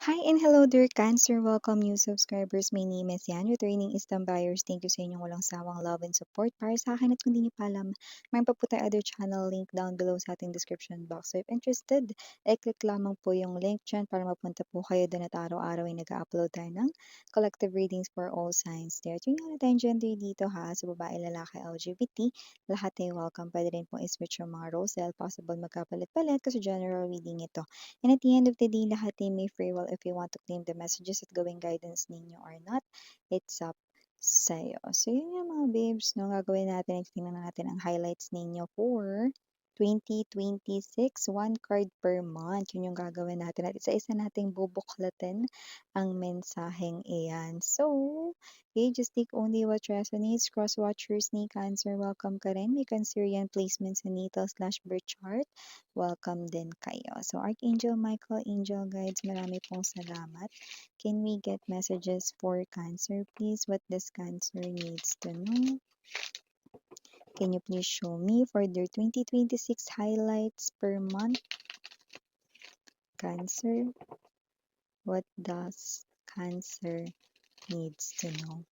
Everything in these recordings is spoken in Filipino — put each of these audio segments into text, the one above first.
Hi and hello dear Cancer! Welcome new subscribers. My name is Yan, returning Istam buyers. Thank you sa inyong walang sawang love and support para sa akin at kung di niyo pa alam, mayroon pa po tayo other channel link down below sa ating description box. So if interested, click lamang po yung link dyan para mapunta po kayo doon at araw-araw ay nag-upload tayo ng collective readings for all signs there. At yun nga na tayong gender dito ha, sa babae, lalaki, LGBT, lahat ay welcome. Pwede rin pong iswitch yung mga roles dahil possible magkapalit-palit kasi general reading ito. And at the end of the day, lahat ay may free will if you want to claim the messages at gawing guidance ninyo or not. It's up sa'yo. So, yun yung mga babes, no? Gagawin natin, tingnan natin ang highlights ninyo for 2026, one card per month. Yun yung gagawin natin. At isa-isa nating bubuklatin ang mensaheng iyan. So, okay, just take only what resonates. Cross-watchers ni Cancer, welcome ka rin. May Cancerian placements sa natal/birth chart. Welcome din kayo. So, Archangel Michael, Angel Guides, marami pong salamat. Can we get messages for Cancer, please? What does Cancer needs to know? Can you please show me for their 2026 highlights per month? Cancer, what does Cancer needs to know?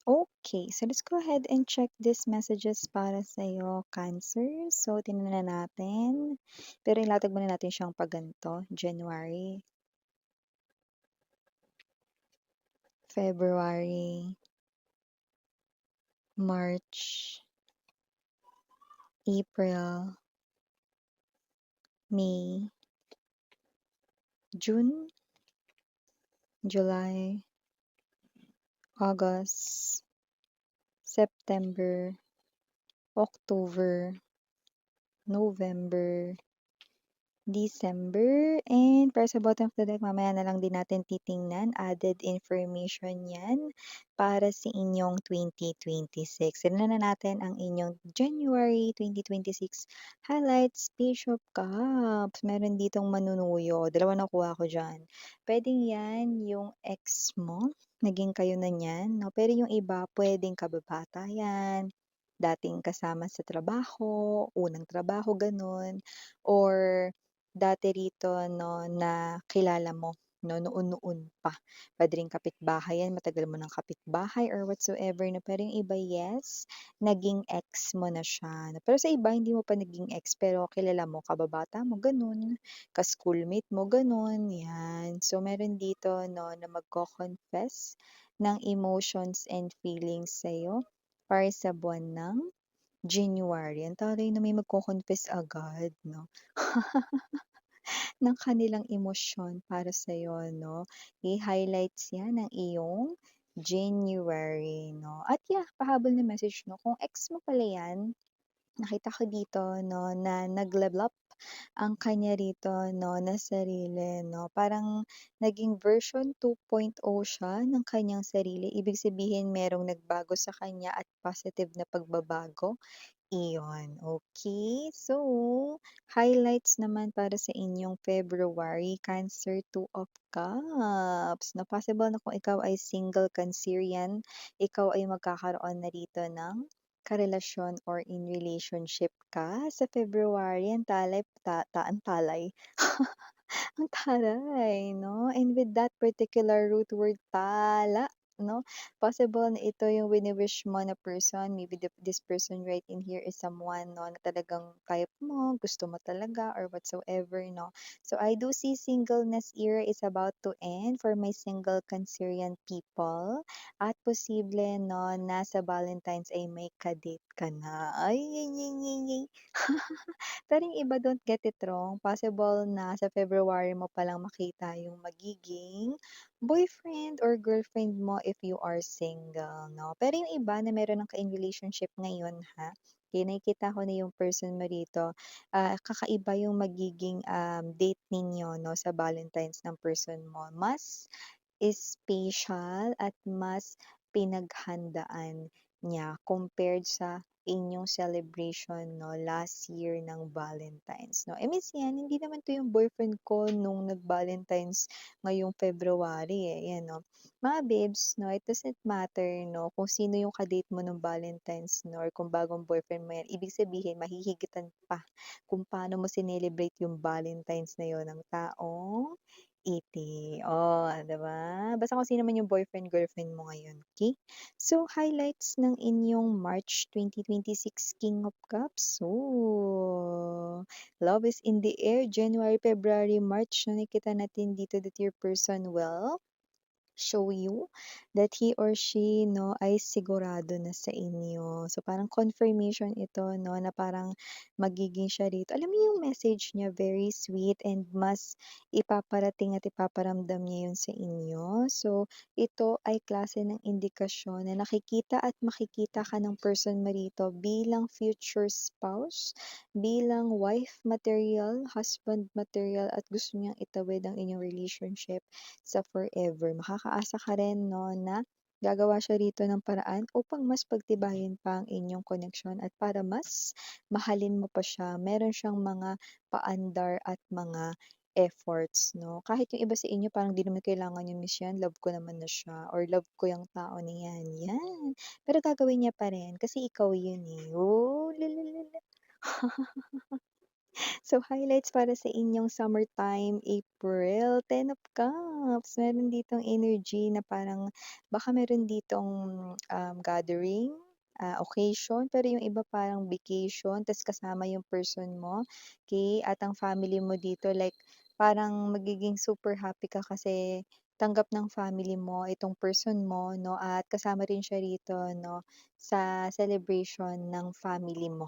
Okay, so let's go ahead and check these messages para sa'yo, Cancer. So, tingnan na natin. Pero ilatag muna natin siyang paganto. January, February, March, April, May, June, July, August, September, October, November, December, and para sa bottom of the deck, mamaya na lang din natin titingnan. Added information yan para sa inyong 2026. Tignan na natin ang inyong January 2026 highlights. Page of Cups. Meron ditong manunuyo. Dalawa nakuha ko dyan. Pwedeng yan yung ex mo. Naging kayo na niyan. No? Pero yung iba, pwedeng kababata yan. Dating kasama sa trabaho, unang trabaho, ganun. Or dati rito 'no, na kilala mo 'no, noon-noon pa. Puwede ring kapitbahay 'yan, matagal mo ng kapitbahay or whatsoever 'no. Pero yung iba, yes, naging ex mo na siya 'no. Pero sa iba hindi mo pa naging ex pero kilala mo, kababata mo, gano'n. Ka-schoolmate mo, gano'n, 'yan. So meron dito 'no, na magko-confess ng emotions and feelings sa'yo para sa buwan ng January. Ang taray na may magko-confess agad 'no. Ng kanilang emosyon para sa'yo 'no. I-highlights 'yan ng iyong January 'no. At yeah, pahabol na message 'no, kung ex mo pala 'yan, nakita ko dito 'no, na nag-level up ang kanya rito 'no, na sarili 'no. Parang naging version 2.0 siya ng kanyang sarili. Ibig sabihin merong nagbago sa kanya at positive na pagbabago. Iyon, okay. So, highlights naman para sa inyong February, Cancer, Two of Cups, na possible na kung ikaw ay single Cancerian, ikaw ay magkakaroon na rito ng karelasyon or in relationship ka sa February. Ang talay ang talay, ang taray 'no, and with that particular root word tala 'no, possible na ito yung wini-wish mo na person, maybe this person right in here is someone 'no, na talagang type mo, gusto mo talaga or whatsoever 'no. So I do see singleness era is about to end for my single Cancerian people at posible 'no, na sa Valentine's ay may ka-date ka na. Ay, ay, ay, ay, ay. Pero yung iba don't get it wrong, possible na sa February mo palang makita yung magiging boyfriend or girlfriend mo if you are single 'no. Pero yung iba na meron ng ka-in relationship ngayon ha, kaya nakikita ko na yung person mo rito, kakaiba yung magiging, date ninyo 'no sa Valentine's ng person mo. Mas special at mas pinaghandaan niya compared sa inyong celebration 'no, last year ng Valentine's 'no. Miss 'yan, hindi naman 'to yung boyfriend ko nung nag-Valentine's ngayong February, eh, 'yan 'no. Mga babes 'no, it doesn't matter 'no, kung sino yung ka-date mo nung Valentine's 'no, or kung bagong boyfriend mo 'yan, ibig sabihin mahihigitan pa kung paano mo sinelebrate yung Valentine's na yun ng taong iti. Oh, 'di ba? Basta kung sino man yung boyfriend, girlfriend mo ngayon, okey? So, highlights ng inyong March 2026 King of Cups. Oh, love is in the air. January, February, March na nakikita natin dito that your person will show you that he or she 'no, ay sigurado na sa inyo. So, parang confirmation ito 'no, na parang magiging siya rito alam mo yung message niya very sweet and mas ipaparating at ipaparamdam niya yun sa inyo. So, ito ay klase ng indikasyon na nakikita at makikita ka ng person mo rito bilang future spouse, bilang wife material, husband material at gusto niyang itawid ang inyong relationship sa forever. Makakaasa ka rin 'no, na gagawa siya rito ng paraan upang mas pagtibayin pa ang inyong koneksyon at para mas mahalin mo pa siya. Meron siyang mga paandar at mga efforts 'no. Kahit yung iba sa inyo parang di naman kailangan yung Miss yan, love ko naman na siya or love ko yung tao na yan, yan. Pero gagawin niya pa rin kasi ikaw yun, eh. Oh, la la la la. So, highlights para sa inyong summertime, April, Ten of Cups. Meron ditong energy na parang baka meron ditong, gathering, occasion, pero yung iba parang vacation ta's kasama yung person mo, okey? At ang family mo dito like parang magiging super happy ka kasi tanggap ng family mo itong person mo 'no, at kasama rin siya rito 'no, sa celebration ng family mo.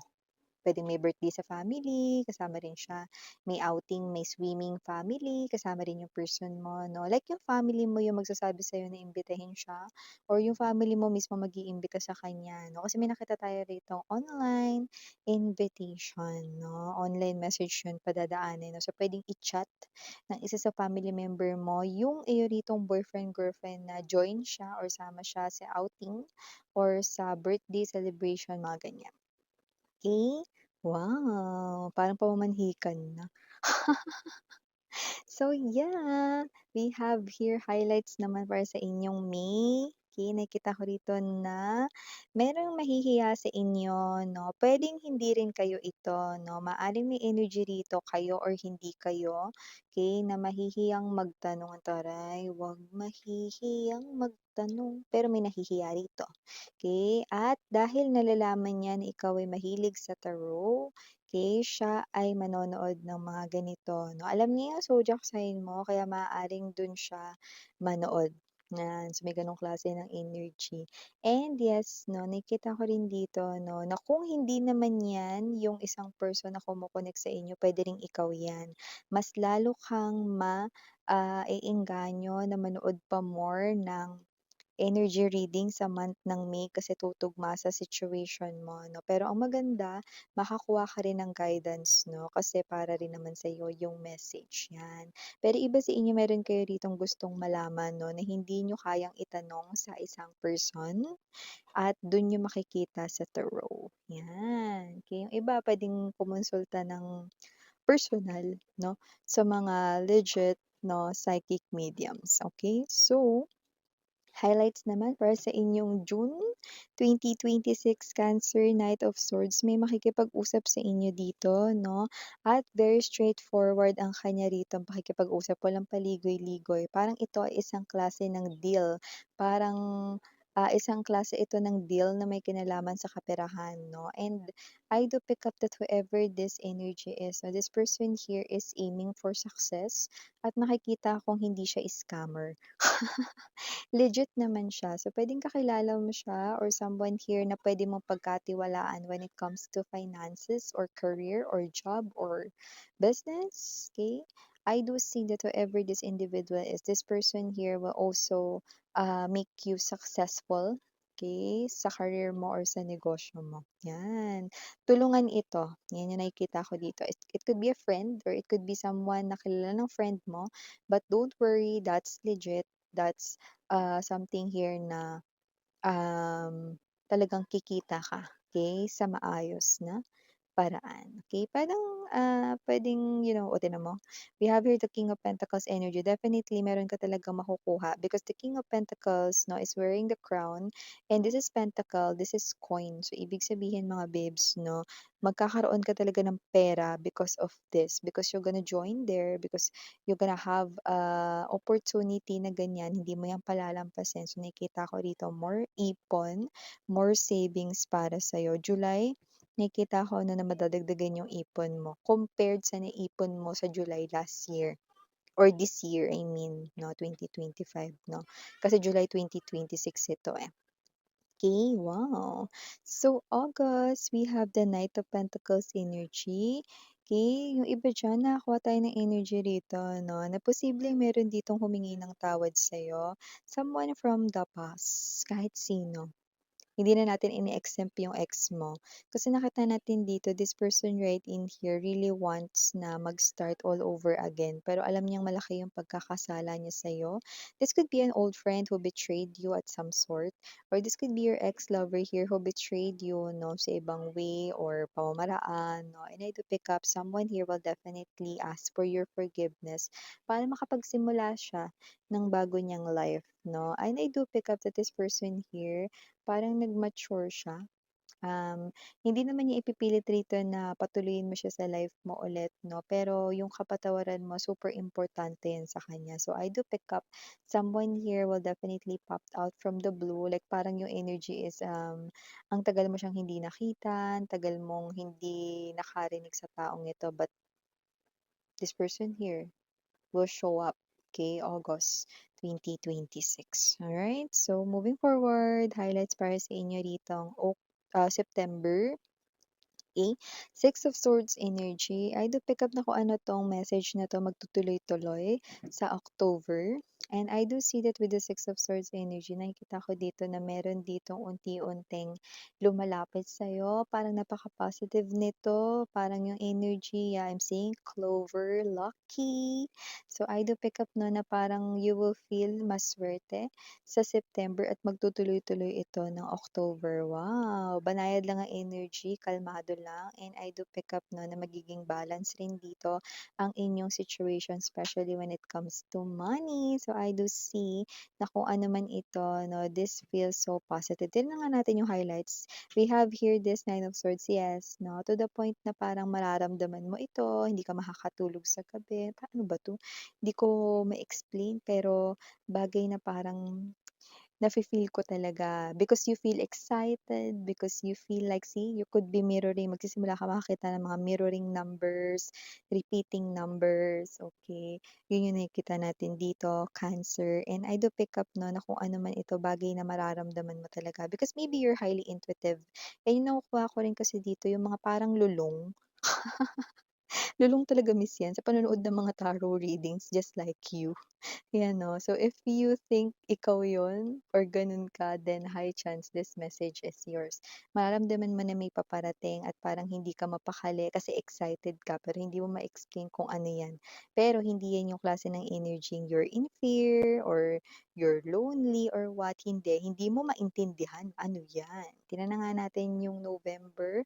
Puwedeng may birthday sa family, kasama rin siya. May outing, may swimming family, kasama rin yung person mo 'no. Like yung family mo yung magsasabi sa'yo na imbitahin siya or yung family mo mismo mag-iimbita sa kanya 'no. Kasi may nakita tayo ritong online invitation 'no, online message yun padadaanin 'no. So, puwedeng i-chat ng isa sa family member mo yung iyo ritong boyfriend, girlfriend na join siya or sama siya sa outing or sa birthday celebration, mga ganyan. Okey. Wow, parang pamamanhikan na. So yeah, we have here highlights naman para sa inyong May. Okay, nakita ko rito na merong mahihiya sa inyo 'no, puwedeng hindi rin kayo ito 'no, maaaring may energy rito kayo or hindi kayo, okay, na mahihiyang magtanong. Taray, 'wag mahihiyang magtanong, pero may nahihiya rito, okay. At dahil nalalaman niya na ikaw ay mahilig sa tarot, okay, siya ay manonood ng mga ganito 'no. Alam niya yung zodiac sign mo kaya maaaring dun siya manood, yan. So, may gano'ng klase ng energy. And yes 'no, nakikita ko rin dito 'no, na kung hindi naman 'yan yung isang person na kumo-connect sa inyo, puwede ring ikaw 'yan. Mas lalo kang eengganyo na manood pa more ng energy reading sa month ng May kasi tutugma sa situation mo 'no. Pero ang maganda, makakuha ka rin ng guidance 'no, kasi para rin naman sa'yo yung message, 'yan. Pero iba sa inyo meron kayo ditong gustong malaman 'no, na hindi niyo kayang itanong sa isang person at dun niyo makikita sa tarot, 'yan. Kaya yung iba puwedeng kumonsulta ng personal 'no, sa mga legit 'no, psychic mediums, okey? So, highlights naman para sa inyong June 2026 Cancer, Knight of Swords, may makikipag-usap sa inyo dito 'no, at very straightforward ang kanya rito pakikipag-usap, walang paligoy-ligoy. Parang ito ay isang klase ng deal, parang, isang klase ito ng deal na may kinalaman sa kaperahan 'no, and I do pick up that whoever this energy is, so this person here is aiming for success at nakikita kong hindi siya scammer. Legit naman siya. So, puwedeng kakilala mo siya or someone here na puwede mong pagkatiwalaan when it comes to finances or career or job or business, okay. I do see that whoever this individual is, this person here will also, make you successful, okay, sa career mo or sa negosyo mo, 'yan. Tulungan ito, 'yan yung nakikita ko dito. It could be a friend or it could be someone na kilala ng friend mo, but don't worry, that's legit, that's something here na, talagang kikita ka, okey, sa maayos na paraan, okey? Parang, puwedeng, o tignan mo, we have here the King of Pentacles energy. Definitely meron ka talagang makukuha because the King of Pentacles 'no, is wearing the crown and this is pentacle, this is coin. So, ibig sabihin mga babes 'no, magkakaroon ka talaga ng pera because of this, because you're gonna join there, because you're gonna have, opportunity na ganyan, hindi mo yan palalampasin. So, nakikita ko dito more ipon, more savings para sa'yo. July, nakikita ko na madadagdagan yung ipon mo compared sa naipon mo sa July last year or this year, I mean, 'no, 2025, 'no? Kasi July 2026 ito, eh. Okay, wow. So, August, we have the Knight of Pentacles energy. Okay, yung iba diyan nakakuha tayo ng energy rito 'no, na posibleng meron ditong humingi ng tawad sa'yo, someone from the past, kahit sino. Hindi na natin ini-exempt yung ex mo. Kasi nakita natin dito, this person right in here really wants na mag-start all over again. Pero alam niyang malaki yung pagkakasala niya sa'yo. This could be an old friend who betrayed you at some sort. Or this could be your ex-lover here who betrayed you, no, sa ibang way or pamamaraan, no. And I do pick up, someone here will definitely ask for your forgiveness para makapagsimula siya ng bago niyang life, no. And I do pick up that this person here parang nag-mature siya. Hindi naman niya ipipilit rito na patuloyin mo siya sa life mo ulit 'no, pero yung kapatawaran mo super importante yan sa kanya. So I do pick up someone here will definitely popped out from the blue, like parang yung energy is, ang tagal mo siyang hindi nakita, ang tagal mong hindi nakarinig sa taong ito, but this person here will show up, okay, August 2026. Alright, so moving forward, highlights para sa inyo ditong September. Okay, Six of Swords energy. I do pick up na kung ano tong message na 'to magtutuloy-tuloy sa October. And I do see that with the Six of Swords energy, nakikita ko dito na meron ditong unti-unting lumalapit sa'yo. Parang napaka-positive nito. Parang yung energy, yeah, I'm seeing clover, lucky. So I do pick up no na parang you will feel maswerte sa September at magtutuloy-tuloy ito ng October. Wow! Banayad lang ang energy, kalmado lang, and I do pick up no na magiging balance rin dito ang inyong situation, especially when it comes to money. So I do see na kung ano man ito, no, this feels so positive. Tignan nga natin yung highlights. We have here this Nine of Swords, yes, no, to the point na parang mararamdaman mo ito, hindi ka makakatulog sa gabi. Paano ba 'to? Hindi ko ma-explain pero bagay na parang nafi-feel ko talaga because you feel excited, because you feel like, see, you could be mirroring, magsisimula ka makakita ng mga mirroring numbers, repeating numbers, okay? Yun yung nakikita natin dito, Cancer. And I do pick up no na kung ano man ito, bagay na mararamdaman mo talaga because maybe you're highly intuitive. And yung nakukuha ko rin kasi dito, yung mga parang lulong. Lulong talaga miss yan sa panonood ng mga tarot readings just like you. Yan 'no. So, if you think ikaw yon or gano'n ka, then high chance this message is yours. Mararamdaman mo na may paparating at parang hindi ka mapakali kasi excited ka pero hindi mo ma-explain kung ano 'yan. Pero hindi 'yan yung klase ng energy you're in fear or you're lonely or what, hindi. Hindi mo maintindihan ano 'yan. Tingnan na nga natin yung November.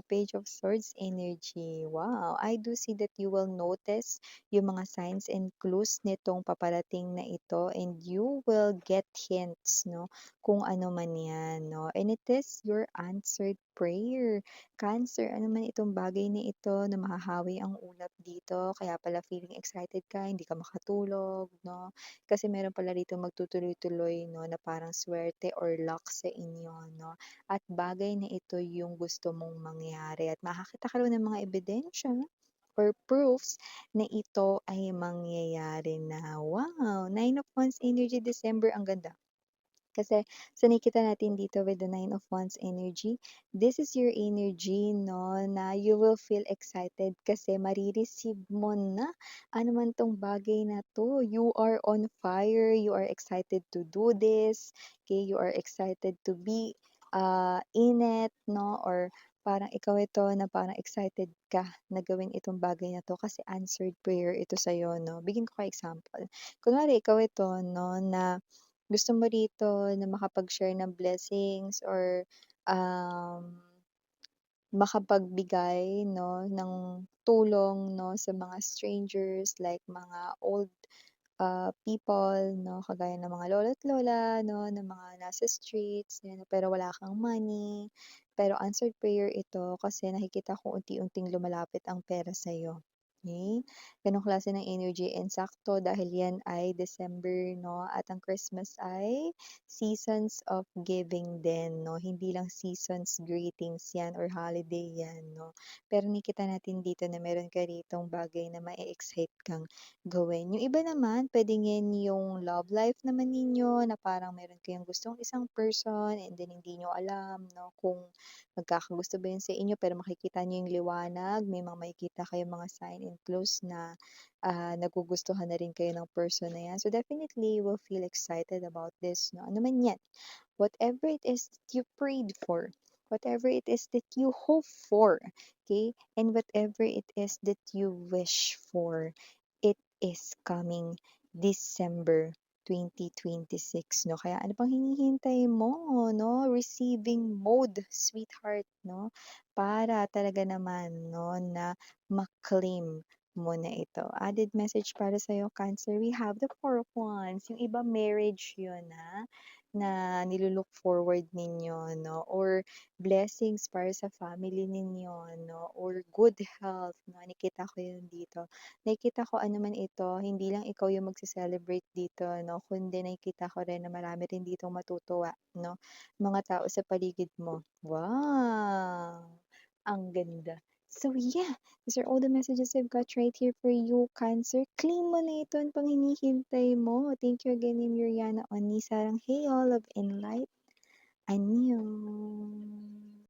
Page of Swords energy. Wow! I do see that you will notice yung mga signs and clues nitong paparating na ito and you will get hints 'no, kung ano man 'yan 'no, and it is your answered prayer. Cancer, ano man itong bagay na ito na mahahawi ang ulap dito kaya pala feeling excited ka, hindi ka makatulog 'no, kasi meron pala rito magtutuloy-tuloy 'no, na parang swerte or luck sa inyo 'no, at bagay na ito yung gusto mong mangyari at makakita ka raw ng mga ebidensya or proofs na ito ay mangyayari na. Wow! Nine of Wands energy December, ang ganda. Kasi sa nakikita natin dito with the Nine of Wands energy, this is your energy 'no, na you will feel excited kasi mare-receive mo na ano man 'tong bagay na 'to. You are on fire, you are excited to do this, okay, you are excited to be, in it 'no, or parang ikaw ito na parang excited ka na gawin itong bagay na 'to kasi answered prayer ito sa'yo 'no. Bigyan ko ka example. Kunwari ikaw ito 'no, na gusto mo rito na makapag-share ng blessings or, um, makapagbigay 'no ng tulong 'no sa mga strangers like mga old people 'no, kagaya ng mga lolo't lola 'no, ng mga nasa streets, 'yan, pero wala kang money. Pero answered prayer ito kasi nakikita ko unti-unting lumalapit ang pera sa'yo, okey? Gano'ng klase ng energy and sakto dahil 'yan ay December 'no, at ang Christmas ay seasons of giving din 'no, hindi lang seasons greetings 'yan or holiday 'yan 'no. Pero nakikita natin dito na meron ka ritong bagay na ma-e-excite kang gawin. Yung iba naman puwedeng 'yan yung love life naman ninyo na parang meron kayong gustong isang person and then hindi niyo alam 'no kung magkakagusto ba yun sa inyo pero makikita niyo yung liwanag, may mga makikita kayong mga sign and clues na, nagugustuhan na rin kayo ng person na 'yan. So, definitely you will feel excited about this 'no. Ano man 'yan, whatever it is that you prayed for, whatever it is that you hope for, okay? And whatever it is that you wish for, it is coming December 2026, 'no? Kaya ano pang hinihintay mo, 'no? Receiving mode, sweetheart, 'no? Para talaga naman, 'no, na ma-claim mo na ito. Added message para sa'yo, Cancer, we have the Four of Wands. Yung iba marriage yun, na nilu-look forward ninyo 'no, or blessings para sa family ninyo 'no, or good health 'no, nakikita ko yun dito. Nakikita ko ano man ito, hindi lang ikaw yung magse-celebrate dito 'no, kundi nakikita ko rin na marami rin ditong matutuwa 'no, mga tao sa paligid mo. Wow! Ang ganda. So yeah, these are all the messages I've got right here for you, Cancer. Claim mo na ito, ano pang hinihintay mo? Thank you again, I'm Yuriana Onni. Sarang hey all of Enlight. Annyeong.